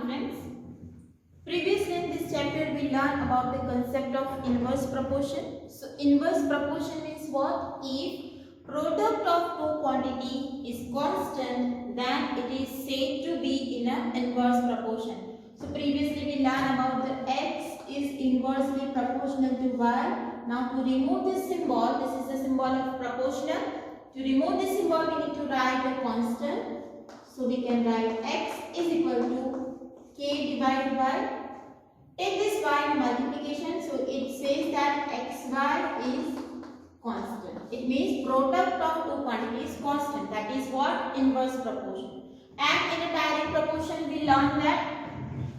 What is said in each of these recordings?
friends. Previously in this chapter we learned about the concept of inverse proportion. So inverse proportion means what? If product of two quantity is constant, then it is said to be in an inverse proportion. So previously we learned about the x is inversely proportional to y. Now to remove this symbol, this is the symbol of proportional. To remove this symbol we need to write a constant. So we can write x is equal to k divided by, take this y in multiplication, so it says that xy is constant. It means product of two quantities is constant. That is what? Inverse proportion. And in a direct proportion we learned that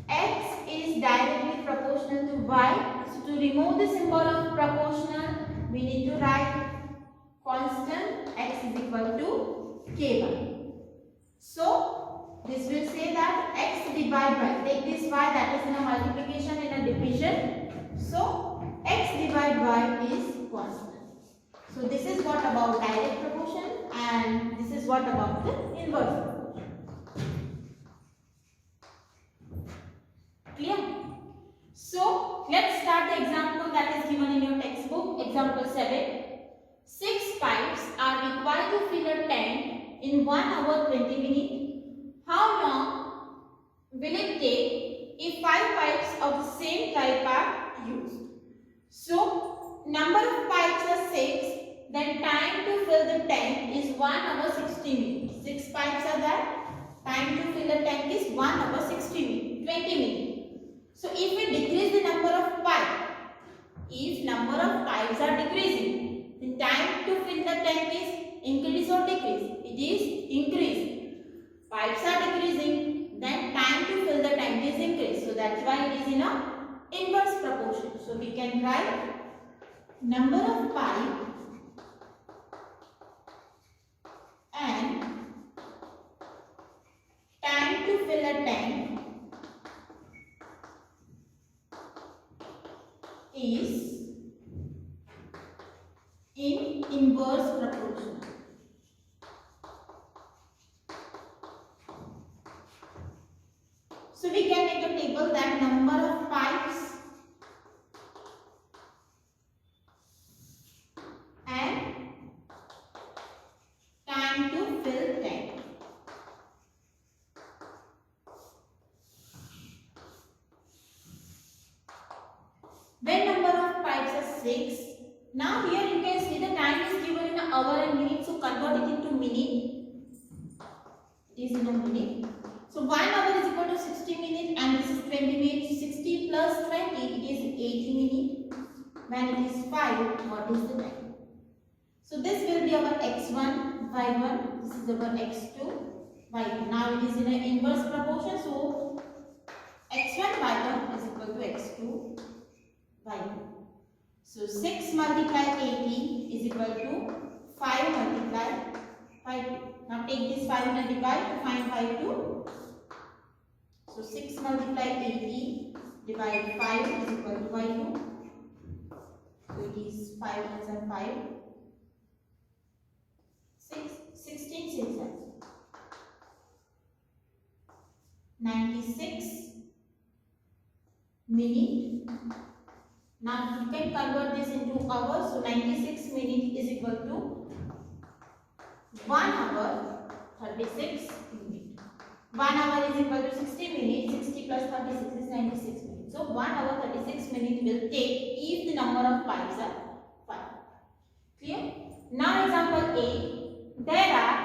x is directly proportional to y. So to remove the symbol of proportional we need to write constant x is equal to ky. So this will say that x divided by, take this y that is in a multiplication in a division. So x divided by is constant. So this is what about direct proportion and this is what about the inverse proportion. Clear? So let's start the example that is given in your textbook. Example 7. 6 pipes are required to fill a tank in 1 hour 20 minutes. How long will it take if 5 pipes of the same type are used? So number of pipes are 6, then time to fill the tank is 1 hour 60 minutes. 6 pipes are there. Time to fill the tank is 1 hour 60 minutes, 20 minutes. So if we decrease the number of pipes, if number of pipes are decreasing, then time to fill the tank is increase or decrease? It is increase. Pipes are decreasing, then time to fill the tank is increase. So that's why it is in a inverse proportion. So we can write number of pipe and time to fill a tank is in inverse proportion. So we can make a table that number of pipes and time to fill tank. When number of pipes are 6, now here you can see the time is given in hour and minute, so convert it into minute. It is in a minute. So 1 hour is equal to 60 minutes and this is 20 minutes. 60 plus 20 it is 80 minutes. When it is 5, what is the time? So this will be our x1, y1. This is our x2, y2. Now it is in an inverse proportion. So x1, y1 is equal to x2, y2. So 6 multiplied 80 is equal to 5 multiplied 5. Now take this 5 and divide to find 5 2. So 6 multiplied 80 divided 5 is equal to y2. So it is 5 and 5. 16 6 96 minute. Now you can convert this into hours. So 96 minutes is equal to 1 hour 36 minutes. 1 hour is equal to 60 minutes. 60 plus 36 is 96 minutes. So 1 hour 36 minutes will take if the number of pipes are 5. Clear? Now example 8. There are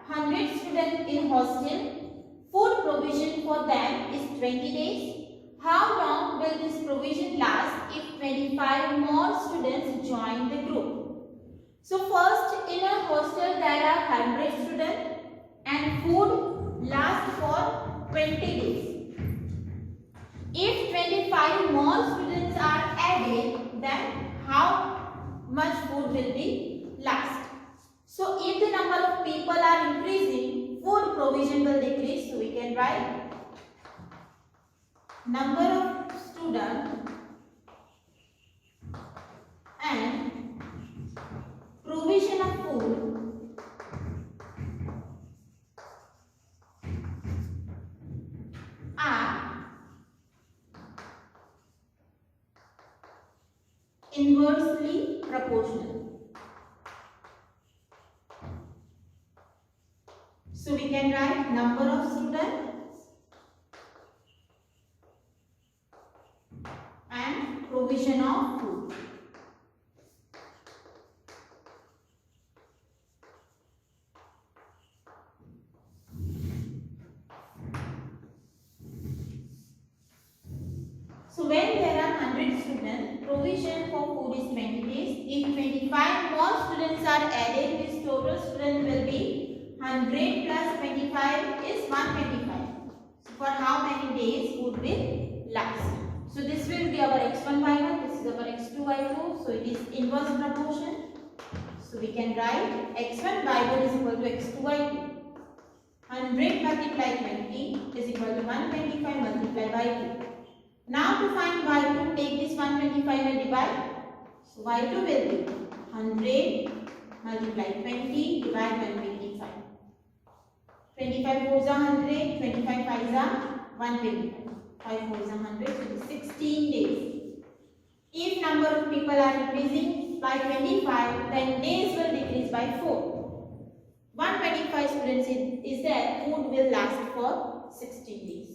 100 students in hostel. Food provision for them is 20 days. How long will this provision last if 25 more students join the group? So first, in a hostel there are 100 students and food lasts for 20 days. If 25 more students are added, then how much food will be last? So if the number of people are increasing, food provision will decrease. So we can write number of students and provision of food are inversely proportional. So we can write number of students and provision of food. So when there are 100 students, provision for food is 20 days. If 25 more students are added, this total student will be 100 plus 25 is 125. So for how many days food will last? So this will be our x1 y1, this is our x2 y2. So it is inverse proportion. So we can write x1 y1 is equal to x2 y2. 100 multiplied 20 is equal to 125 multiplied by 2. Now to find y2, take this 125 and divide. So y2 will be 100 multiplied 20 divided by 25. 25 4s are 100, 25 5s are 125. 5 4s are 100, so it is 16 days. If number of people are increasing by 25, then days will decrease by 4. 125 students is there, food will last for 16 days.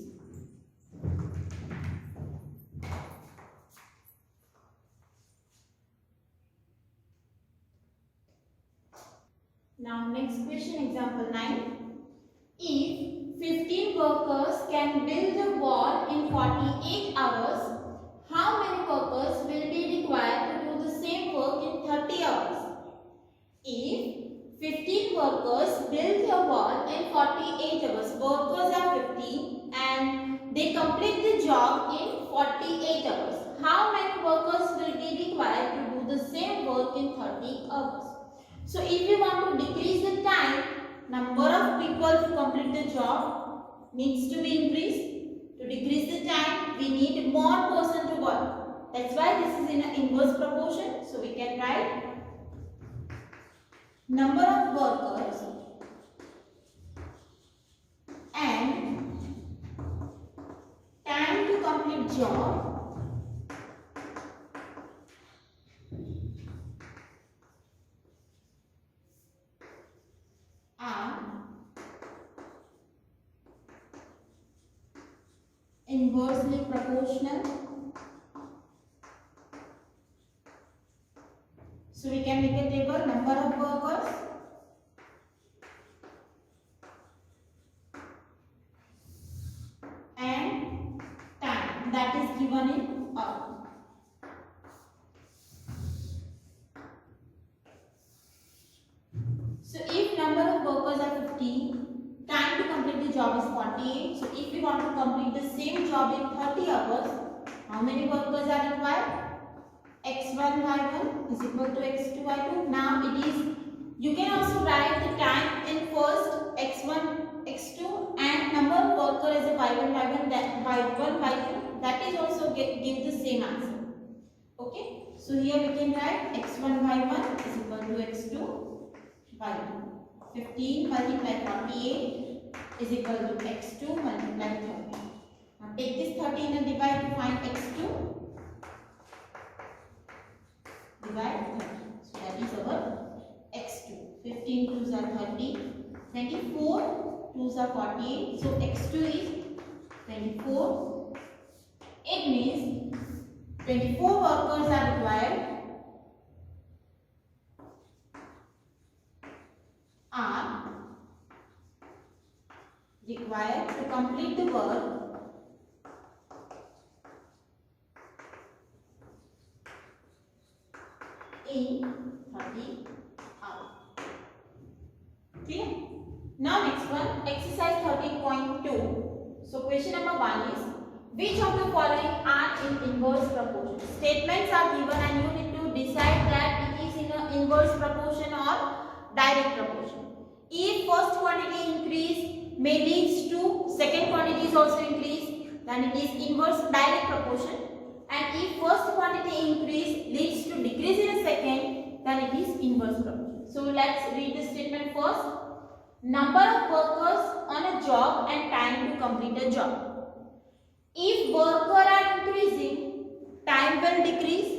Now next question, example 9. If 15 workers can build a wall in 48 hours, how many workers will be required to do the same work in 30 hours? If 15 workers build a wall in 48 hours, workers are 15 and they complete the job in 48 hours, how many workers will be required to do the same work in 30 hours? So if we want to decrease the time, number of people to complete the job needs to be increased. To decrease the time, we need more person to work. That's why this is in an inverse proportion. So we can write number of workers and time to complete job are inversely proportional. So we can make a table, number of workers and time, that is given in hour. So if number of workers are 15, time to complete the job is 48. So if we want to complete the same job in 30 hours, how many workers are required? x1 y1 is equal to x2 y2. Now it is, you can also write the time in first x1 x2 and number of workers as a y1 y1, that y1 y2, that is also give the same answer. Okay, so here we can write x1 y1 is equal to x2 y2. 15 multiplied 48 is equal to x2 multiplied 30. Now take this 13 and divide to find x2. Divide 30. So that is our x2. 15 2s are 30. 24 2s are 48. So x2 is 24. It means 24 workers are required. Required to complete the work in 30 hours. Clear? Now next one, exercise 13.2. So question number 1 is, which of the following are in inverse proportion? Statements are given and you need to decide that it is in an inverse proportion or direct proportion. If first quantity increase may leads to second quantity is also increased, then it is inverse direct proportion. And if first quantity increase leads to decrease in a second, then it is inverse proportion. So let's read the statement first. Number of workers on a job and time to complete a job. If workers are increasing, time will decrease.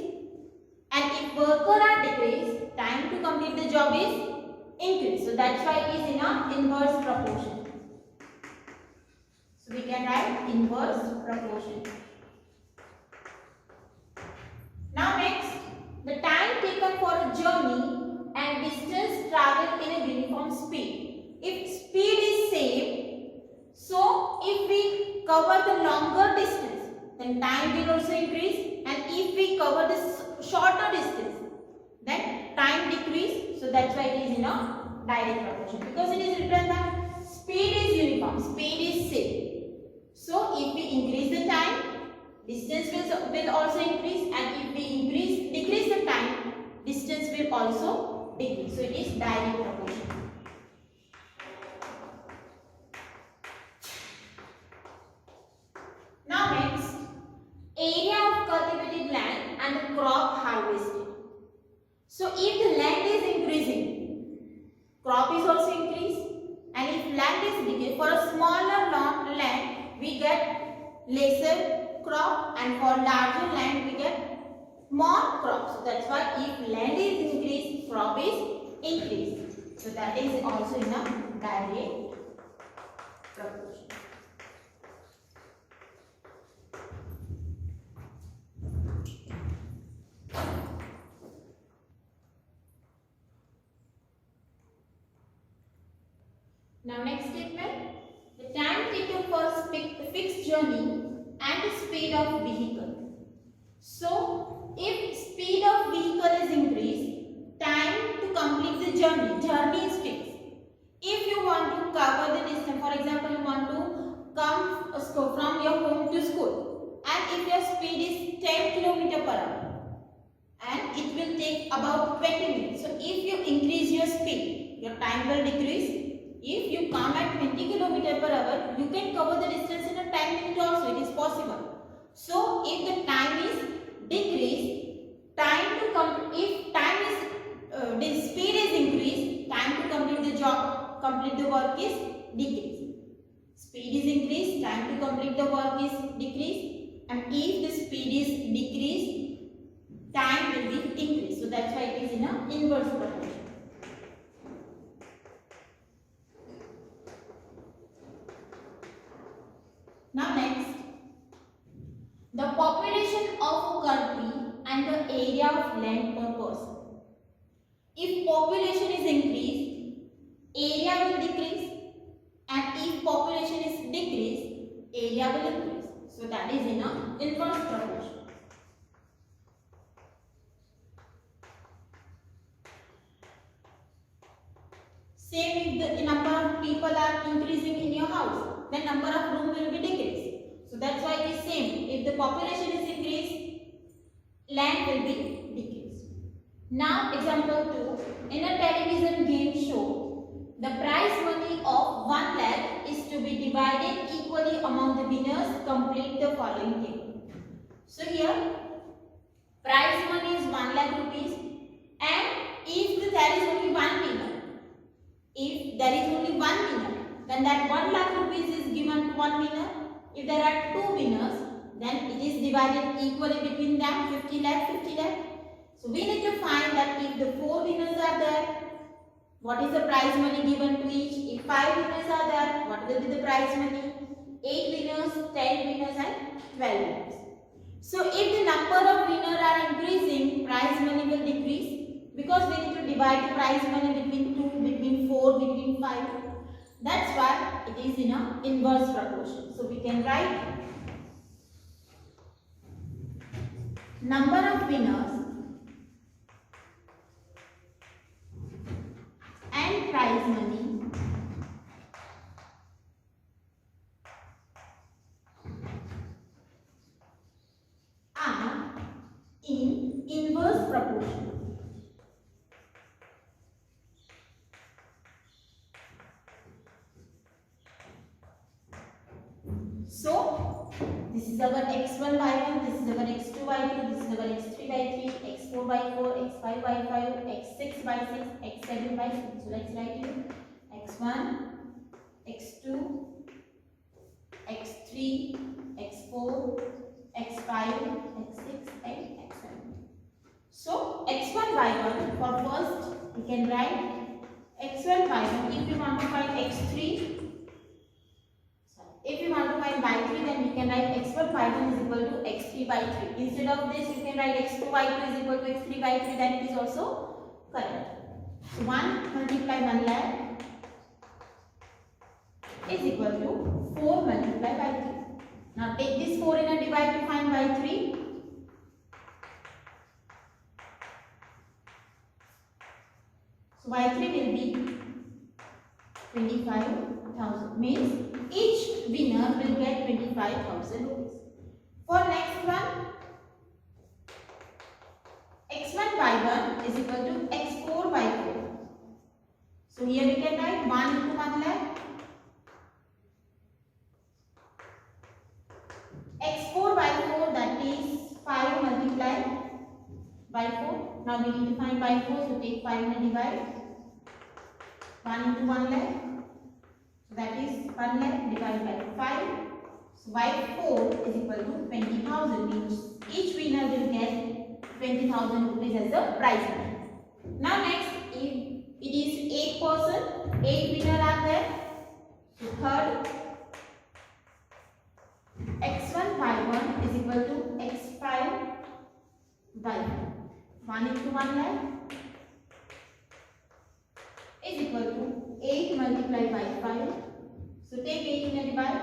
And if worker are decreased, time to complete the job is increased. So that's why it is in a inverse proportion. So we can write inverse proportion. Now next, the time taken for a journey and distance traveled in a uniform speed. If speed is same, so if we cover the longer distance, then time will also increase, and if we cover the shorter distance, then time decrease. So that's why it is in a direct proportion, because it is written that speed is uniform, speed is same. So if we increase the time, distance will also increase, and if we decrease the time, distance will also decrease. So it is direct proportion. Now next, area of cultivated land and the crop harvested. So if the land is increasing, crop is also increased, and if land is decreasing, for a smaller land we get lesser crop, and for larger land we get more crop. So that's why if land is increased, crop is increased. So that is also in a direct proportion. Now next statement, the time taken for fixed journey and the speed of vehicle. So if speed of vehicle is increased, time to complete the journey is fixed. If you want to cover the distance, for example, you want to come from your home to school, and if your speed is 10 km per hour, and it will take about 20 minutes. So if you increase your speed, your time will decrease. If you come at 20 km per hour, you can cover the distance in a 10 minutes also. It is possible. So if the time is decreased, the speed is increased, time to complete the work is decreased. Speed is increased, time to complete the work is decreased, and if the speed is decreased, time will be increased. So that's why it is in an inverse proportion. Now next, the population of a country and the area of land per person. If population is increased, area will decrease, and if population is decreased, area will increase. So that is in an inverse proportion. Same if the number of people are increasing in your house, then number of room will be decreased. So that's why it is same. If the population is increased, land will be decreased. Now example 2. In a television game show, the prize money of 1 lakh is to be divided equally among the winners. Complete the following table. So here prize money is 1 lakh rupees, and if there is only one winner, then that 1 lakh rupees is given to one winner. If there are 2 winners, then it is divided equally between them, 50 lakh, 50 lakh. So we need to find that if the 4 winners are there, what is the prize money given to each? If 5 winners are there, what will be the prize money? 8 winners, 10 winners and 12 winners. So if the number of winners are increasing, prize money will decrease, because we need to divide the prize money between 2, between 4, between 5. That's why it is in an inverse proportion. So we can write number of winners and prize money are in inverse proportion. So this is our x1 y1, this is our x2 y2, this is our x3 y3, x4 y4, x5 y5, x6 y6, x7 y7. So let's write here x1, x2, x3, x4, x5, x6 and x7. So can write x1 y1. If we want to find x3, if you want to find y3, then we can write x1 y1 is equal to x3 by 3. Instead of this, you can write x2 y2 is equal to x3 by 3. That is also correct. So 1 multiply 1 lakh is equal to 4 multiply by 3. Now take this 4 in a divide to find y3. So y3 will be 25,000. Means each winner will get 25,000 rupees. For next one, x1 y1 is equal to x4 by 4. So here we can write 1 into 1 lakh. x4 by 4, that is 5 multiplied by 4. Now we need to find by 4, so take 5 and divide. 1 into 1 lakh. So that is 1 lakh divided by 5. So y4 is equal to 20,000. Means each winner will get 20,000 rupees as a prize money. Now next, if it is 8 person, 8 winner are there. So third, x1 y1 is equal to x5 by 1 into 1 lakh is equal to 8 multiplied by 5. So take 8 in a divide.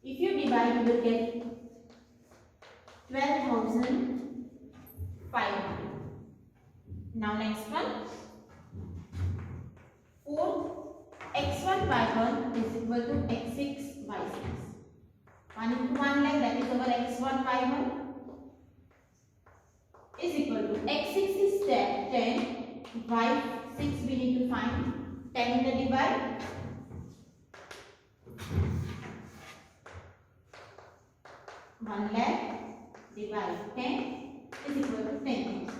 If you divide, you will get 12,500. Now next one. Fourth, x1 y1 is equal to x6 y6. 1 into 1 lakh, that is our x1 y1 is equal to x6 is 10, y6 we need to find 10 in the divide. One lakh divide 10 is equal to 10,000.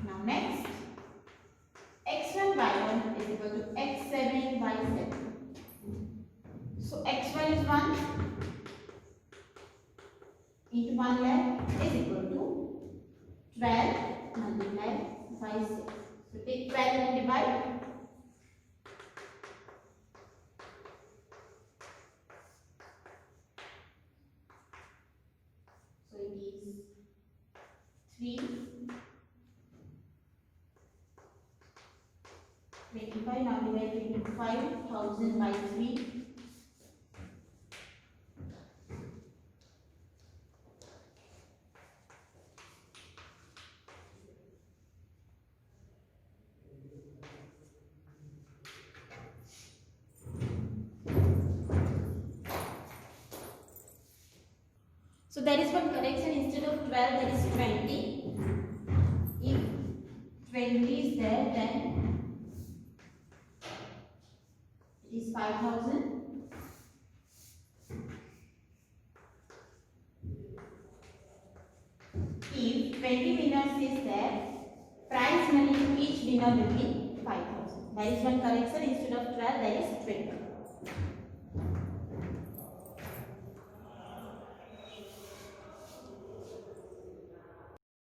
Now next, x1 y1 is equal to x7 y7. So x1 is 1 into 1 lakh is equal to 12 multiplied by 6. So take 12 and divide. So it is 3 25. Now divide 25,000 by 3. So there is one correction. Instead of 12, there is 20. If 20 is there, then it is 5,000. If 20 winners is there, prize money to each winner will be 5,000. There is one correction. Instead of 12, there is 20.